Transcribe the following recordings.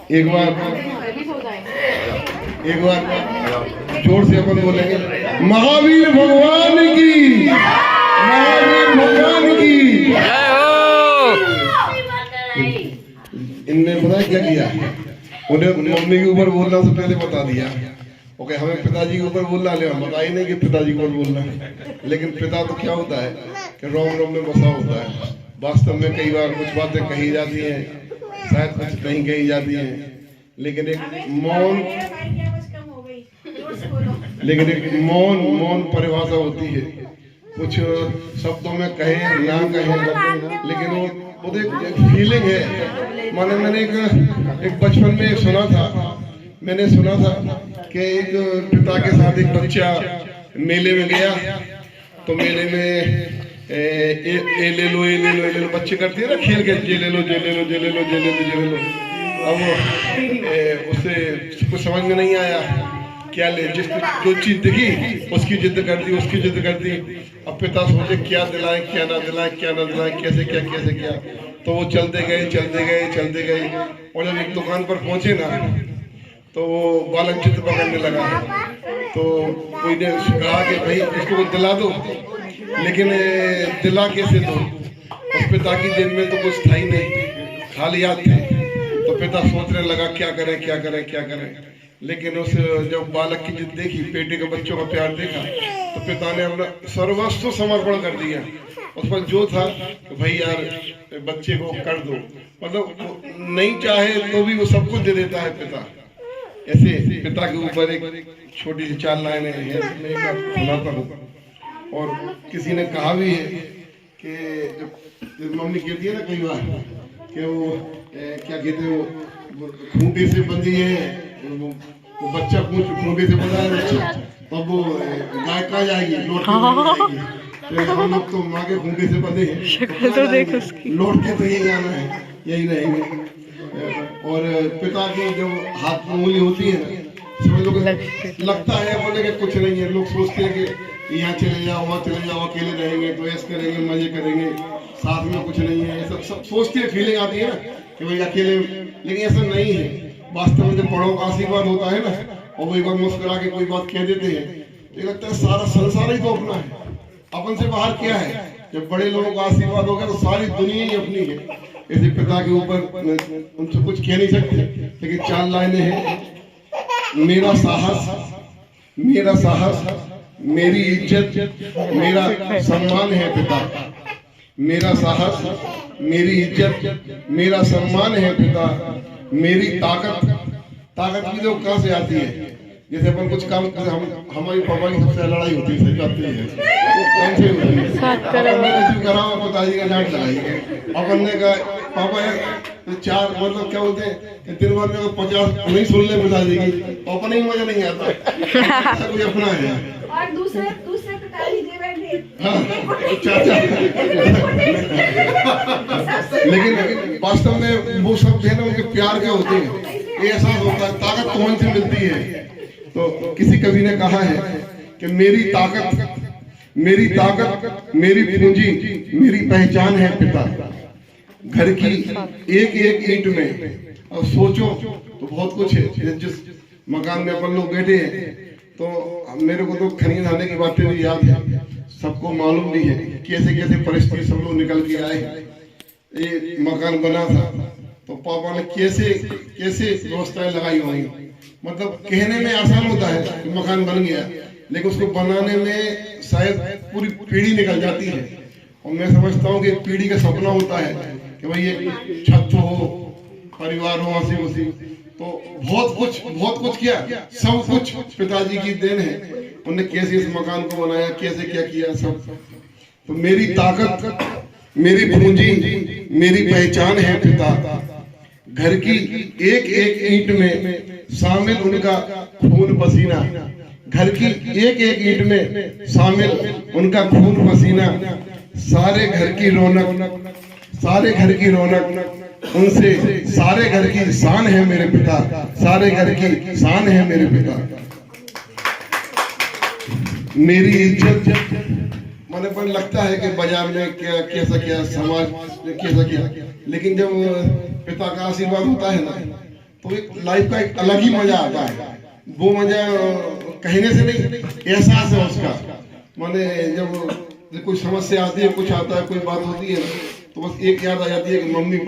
एक बार जोर से अपन बोलेंगे, महावीर भगवान की, महावीर भगवान की जय हो। इनने पता है क्या किया, उन्हें मम्मी के ऊपर बोलना से पहले बता दिया। ओके, हमें पिताजी के ऊपर बोलना, ले हम बता ही नहीं कि पिताजी के ऊपर बोलना। लेकिन पिता तो क्या होता है कि रोम रोम में बसा होता है। वास्तव में कई बार कुछ बातें कही जाती हैं, शायद कुछ नहीं कही जाती हैं, लेकिन एक मौन परिभाषा होती है। कुछ शब्दों में कहे ना कहे, लेकिन वो एक फीलिंग है। माने मैंने एक बचपन में सुना था कि एक पिता के साथ एक बच्चा मेले में गया, तो मेले में ए ले लो बच्चे करते हैं ना खेल के, जे ले लो। अब उसे कुछ समझ में नहीं आया क्या ले, जो चीज दिखी उसकी जिद कर दी। अब पिता सोचे क्या दिलाएं क्या ना दिलाएं, कैसे क्या। तो वो चलते गए और जब एक दुकान पर पहुंचे ना, तो वो बालक चित्र पकड़ने लगा। तो कोई ने कहा कि भाई इसको दिला दो, लेकिन दिला कैसे दो। उस पिता की जेब में तो कुछ था ही नहीं, खाली हाथ थे। तो पिता सोचने लगा क्या करें। लेकिन उस जब बालक की जिद देखी, बेटे के बच्चों का प्यार देखा, तो पिता ने अपना सर्वस्व समर्पण कर दिया। उस पर जो था कि भाई यार बच्चे को कर दो, मतलब नहीं चाहे तो भी वो सब कुछ दे देता है पिता। ऐसे पिता के ऊपर एक छोटी सी 4 लाइनें हैं, मैं एक बार सुनाता हूँ। और किसी ने कहा भी है कि जब मम्मी कहती है ना कई बार कि वो क्या कहते हैं, वो खूंटे से बंधी है, वो बच्चा खूंटे से बंधा है बच्चा, तब वो गाय कहाँ जाएगी, लौट के जाएगी। हम लोग तो माँ के खूंटे से बंधे हैं, तो देख उसकी लौट के तो यही आना है, यही रहेंगे। और पिता की जो हाथ में उंगली होती है ना, समझ लो लगता है बोले कि कुछ नहीं है। लोग सोचते हैं कि यहाँ चले जाओ, वहाँ चले जाओ, अकेले रहेंगे तो ऐसे करेंगे, मजे करेंगे, साथ में कुछ नहीं है, सब सोचते हैं। फीलिंग आती है ना कि भाई अकेले, लेकिन ऐसा नहीं है। वास्तव में जब बड़ों का आशीर्वाद होता है ना, और वो एक बार मुस्कुरा के कोई बात कह देते हैं, तो लगता है सारा संसार ही तो अपना है, अपन से बाहर क्या है। जब बड़े लोगों का आशीर्वाद होगा तो सारी दुनिया ही अपनी है। ऐसे पिता के ऊपर उनसे कुछ कह नहीं सकते, लेकिन 4 लाइनें हैं। मेरा साहस, मेरी इज्जत, मेरा सम्मान है पिता। मेरा साहस, मेरी इज्जत, मेरा सम्मान है पिता। मेरी ताकत भी तो कहाँ से आती है। जैसे अपन कुछ काम, हमारी पापा की सबसे लड़ाई होती है, सही बात नहीं है, वो कौन से होती है, पिताजी का डांट लगाई। अपन ने कहा पापा यार 4 मतलब क्या बोलते हैं, दिन भर में 50 नहीं सुन ले पिताजी की, पापा नहीं मजा नहीं आता। कोई अपना है और दूसरे पिताजी दे बैठे, हाँ चाचा। लेकिन वास्तव में वो सब है ना, उनके प्यार के होते हैं, ये एहसास होता है। ताकत कौन से मिलती है, तो किसी कवि ने कहा है कि मेरी ताकत, मेरी पूंजी, मेरी पहचान है पिता। घर की एक ईंट में, और सोचो तो बहुत कुछ है। जिस मकान में अपन लोग बैठे हैं, तो मेरे को तो खरीद आने की बातें भी याद है, सबको मालूम भी है कैसे परिस्थिति सब लोग निकल के आए। ये मकान बना था तो पापा ने कैसे व्यवस्थाएं लगाई होंगी। मतलब कहने में आसान होता है कि मकान बन गया, लेकिन उसको बनाने में शायद पूरी पीढ़ी निकल जाती है। और मैं समझता हूँ कि पीढ़ी का सपना होता है कि भाई ये छत हो, परिवार हो, हंसी खुशी। तो बहुत कुछ किया, सब कुछ पिताजी की देन है। उन्होंने कैसे इस मकान को बनाया, कैसे क्या किया सब। तो मेरी ताकत, मेरी पूंजी, मेरी पहचान है पिता। घर की एक ईंट में शामिल उनका खून पसीना। घर की एक ईंट में शामिल उनका खून पसीना। सारे घर की रौनक उनसे, सारे घर की शान है मेरे पिता, सारे घर की शान है मेरे पिता। मेरी इज्जत, मैंने पर लगता है कि बाजार में कैसा क्या, समाज में कैसा क्या, लेकिन जब पिता का आशीर्वाद होता है ना, तो एक लाइफ का एक अलग ही मजा आता है। वो मजा कहने से नहीं, एहसास है उसका। माने जब कोई समस्या आती है, कुछ आता है, कोई बात होती है ना, तो बस एक याद आ जाती है कि मम्मी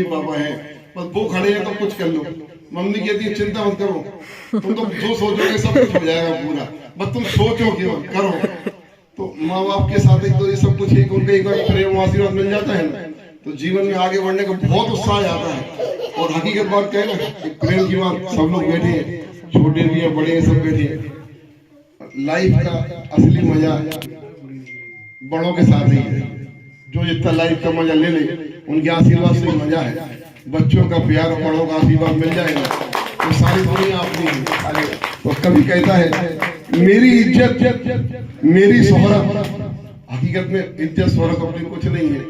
पापा है, बस वो खड़े हैं तो कुछ कर लो। मम्मी कहती है चिंता मत करो, तुम तो जो सोचोगे सब कुछ हो जाएगा पूरा, बस तुम सोचो क्यों करो। तो माँ बाप के साथ एक तो ये सब कुछ है कि उनका एक बार प्रेम आशीर्वाद मिल जाता है ना, तो जीवन में आगे बढ़ने का बहुत उत्साह आता है। और हकीकत बात कहें ना, प्रेम की बात, सब लोग बैठे हैं, छोटे भी हैं, बड़े हैं, सब बैठे हैं। लाइफ का असली मजा बड़ों के साथ ही है। जो जितना लाइफ का मजा ले ले, उनके आशीर्वाद से मजा है। बच्चों का प्यार और बड़ों का आशीर्वाद मिल जाएगा तो सारी दुनिया अपनी है। तो कभी कहता है मेरी इज्जत मेरी शोहरत। हकीकत में इज्जत शोहरत अपनी कुछ नहीं है,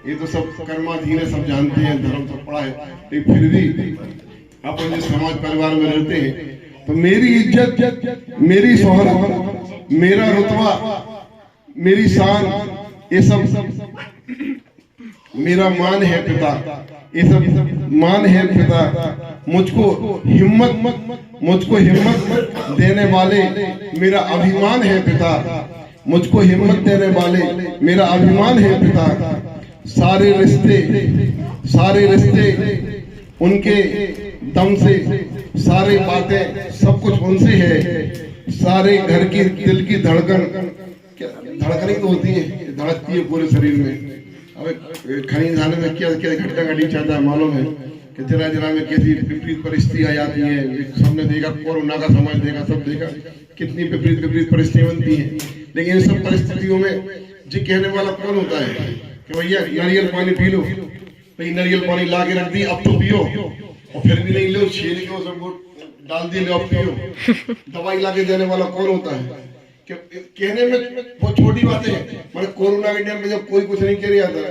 ये तो सब कर्माधीन है, सब जानते हैं, धर्म सब पढ़ा है। लेकिन फिर भी अपन जिस समाज परिवार में रहते हैं, तो मेरी इज्जत मेरी शोहरत, मेरा रुतबा, मेरी शान, ये सब मेरा मान है पिता, ये सब मान है पिता। मुझको हिम्मत देने वाले मेरा अभिमान है पिता, मुझको हिम्मत देने वाले मेरा अभिमान है पिता। सारे रिश्ते उनके दम से, सारी बातें सब कुछ उनसे है। सारे घर की दिल की धड़कन ही तो होती है, धड़कती है पूरे शरीर में। अब खरीदाने में क्या क्या घटना घटी चाहता है मालूम है कि जरा में कैसी विपरीत परिस्थिति आ जाती है। सबने देखा, कोरोना का समय देखा, सब देखा कितनी विपरीत परिस्थितियां बनती हैं। लेकिन इन सब परिस्थितियों में जी कहने वाला कौन होता है कि भैया नारियल पानी पी लो, भाई नारियल पानी ला के रख दी, अब तो पियो, और फिर भी नहीं लो, छील के सब डाल दिए, लो अब पियो। दवाई ला के देने वाला कौन होता है? कहने में बहुत छोटी बातें हैं। मतलब कोरोना के टाइम पे जब कोई कुछ नहीं कह रहा था,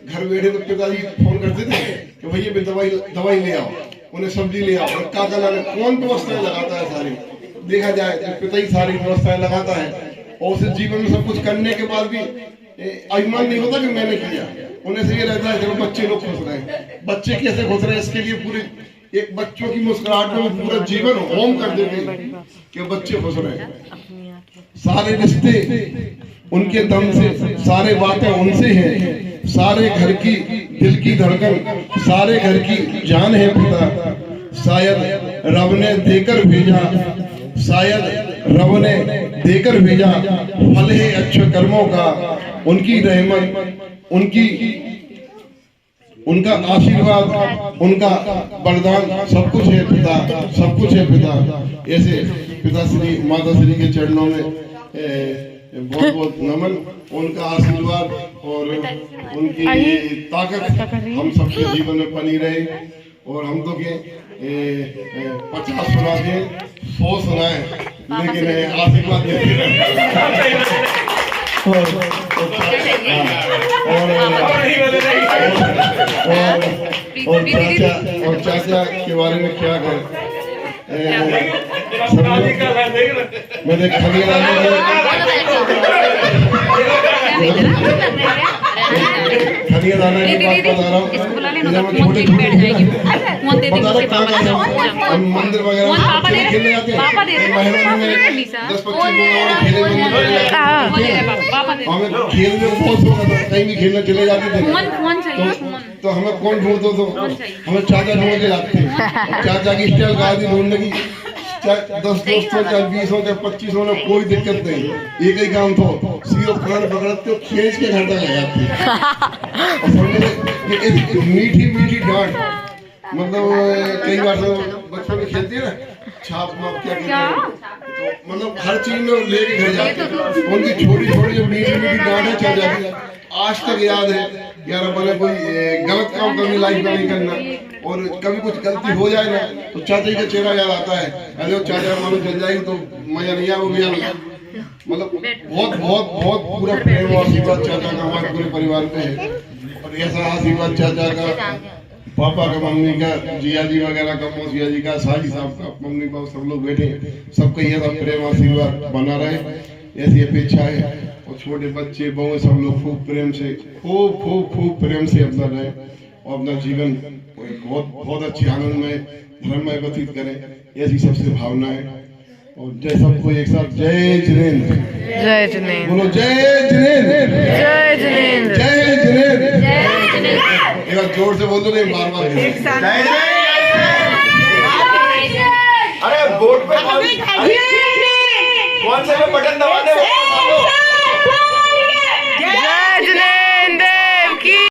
घर बैठे तो पिताजी फोन करते थे कि भैया दवाई ले आओ, उन्हें सब्जी ले आओ, काका लाने, कौन व्यवस्थाएं लगाता है सारी। देखा जाए तो पिता ही सारी व्यवस्थाएं लगाता है, और उसे जीवन में सब कुछ करने के बाद भी अभिमान नहीं होता कि मैंने किया। उन्हें से ये रहता है चलो बच्चे लोग खुश रहे। बच्चे कैसे खुश रहे, इसके लिए पूरी एक बच्चों की मुस्कुराहट में पूरा जीवन होम कर देते हैं कि बच्चे खुश रहे। सारे रिश्ते उनके दम से, सारे बातें उनसे हैं। सारे घर की दिल की धड़कन, सारे घर की जान है पिता। शायद रब ने देकर भेजा, शायद रब ने देकर भेजा, फल है अच्छे कर्मों का। उनकी रहमत, उनका आशीर्वाद, उनका वरदान, सब कुछ है पिता, सब कुछ है पिता। ऐसे पिता श्री माता श्री के चरणों में बहुत बहुत नमन। उनका आशीर्वाद और उनकी ताकत हम सबके जीवन में बनी रहे। और हम तो के 50 सुना दें, 100 सुनाए, लेकिन आशीर्वाद देते रहे। और चाचा के बारे में क्या करें, मेरे खलियादाना की बात बता रहा हूँ। हम मंदिर वगैरह खेलने जाते हैं, महीनों में 10-25 हमें खेल में बहुत शौक था, कहीं भी खेलने चले जाते थे। तो हमें कौन ढूंढते तो हमें चाचा ढूंढ के लाते हैं। चाचा की स्टाइल का आदमी ढूंढने की, चाहे 10 दोस्तों, चाहे 20 हो, चाहे 25 हो, कोई दिक्कत नहीं। एक ही काम तो सीधे कान पकड़ते हो, खींच के घर तक ले जाते और समझे मीठी डांट। मतलब कई बार तो बच्चों में खेलती है ना, छाप माप क्या कहते हैं, तो मतलब हर चीज में लेके घर जाते हैं। उनकी छोटी जो मीठी डांट है चल जाती है। आज तक याद है यार, अपने कोई गलत काम कभी लाइफ में नहीं करना, और कभी कुछ गलती हो जाए ना तो चाचा का चेहरा याद आता है, अरे चाचा मालूम चल जाएगी तो मजा नहीं आएगा। मतलब बहुत पूरा प्रेम और आशीर्वाद चाचा का हमारे पूरे परिवार पे है। और ऐसा आशीर्वाद चाचा का, पापा का, मम्मी का, जिया जी वगैरह का, मौसिया जी का, साजी साहब का, मम्मी पापा सब लोग बैठे, सबका ये प्रेम आशीर्वाद बना रहे, ऐसी अपेक्षा है। और छोटे बच्चे बहू सब लोग खूब प्रेम से अपना रहे। और अपना जीवन को एक बहुत बहुत अच्छी आनंदमय धर्ममय व्यतीत करें, ऐसी सबसे भावनाएं। और जय सबको एक साथ जय जिनेंद्र, जय जिनेंद्र, बोलो जय जिनेंद्र, जय जिनेंद्र, जय जिनेंद्र। एक बार जोर से बोल दो, नहीं बार बार अरे बोर्ड पे कौन से बटन दबाने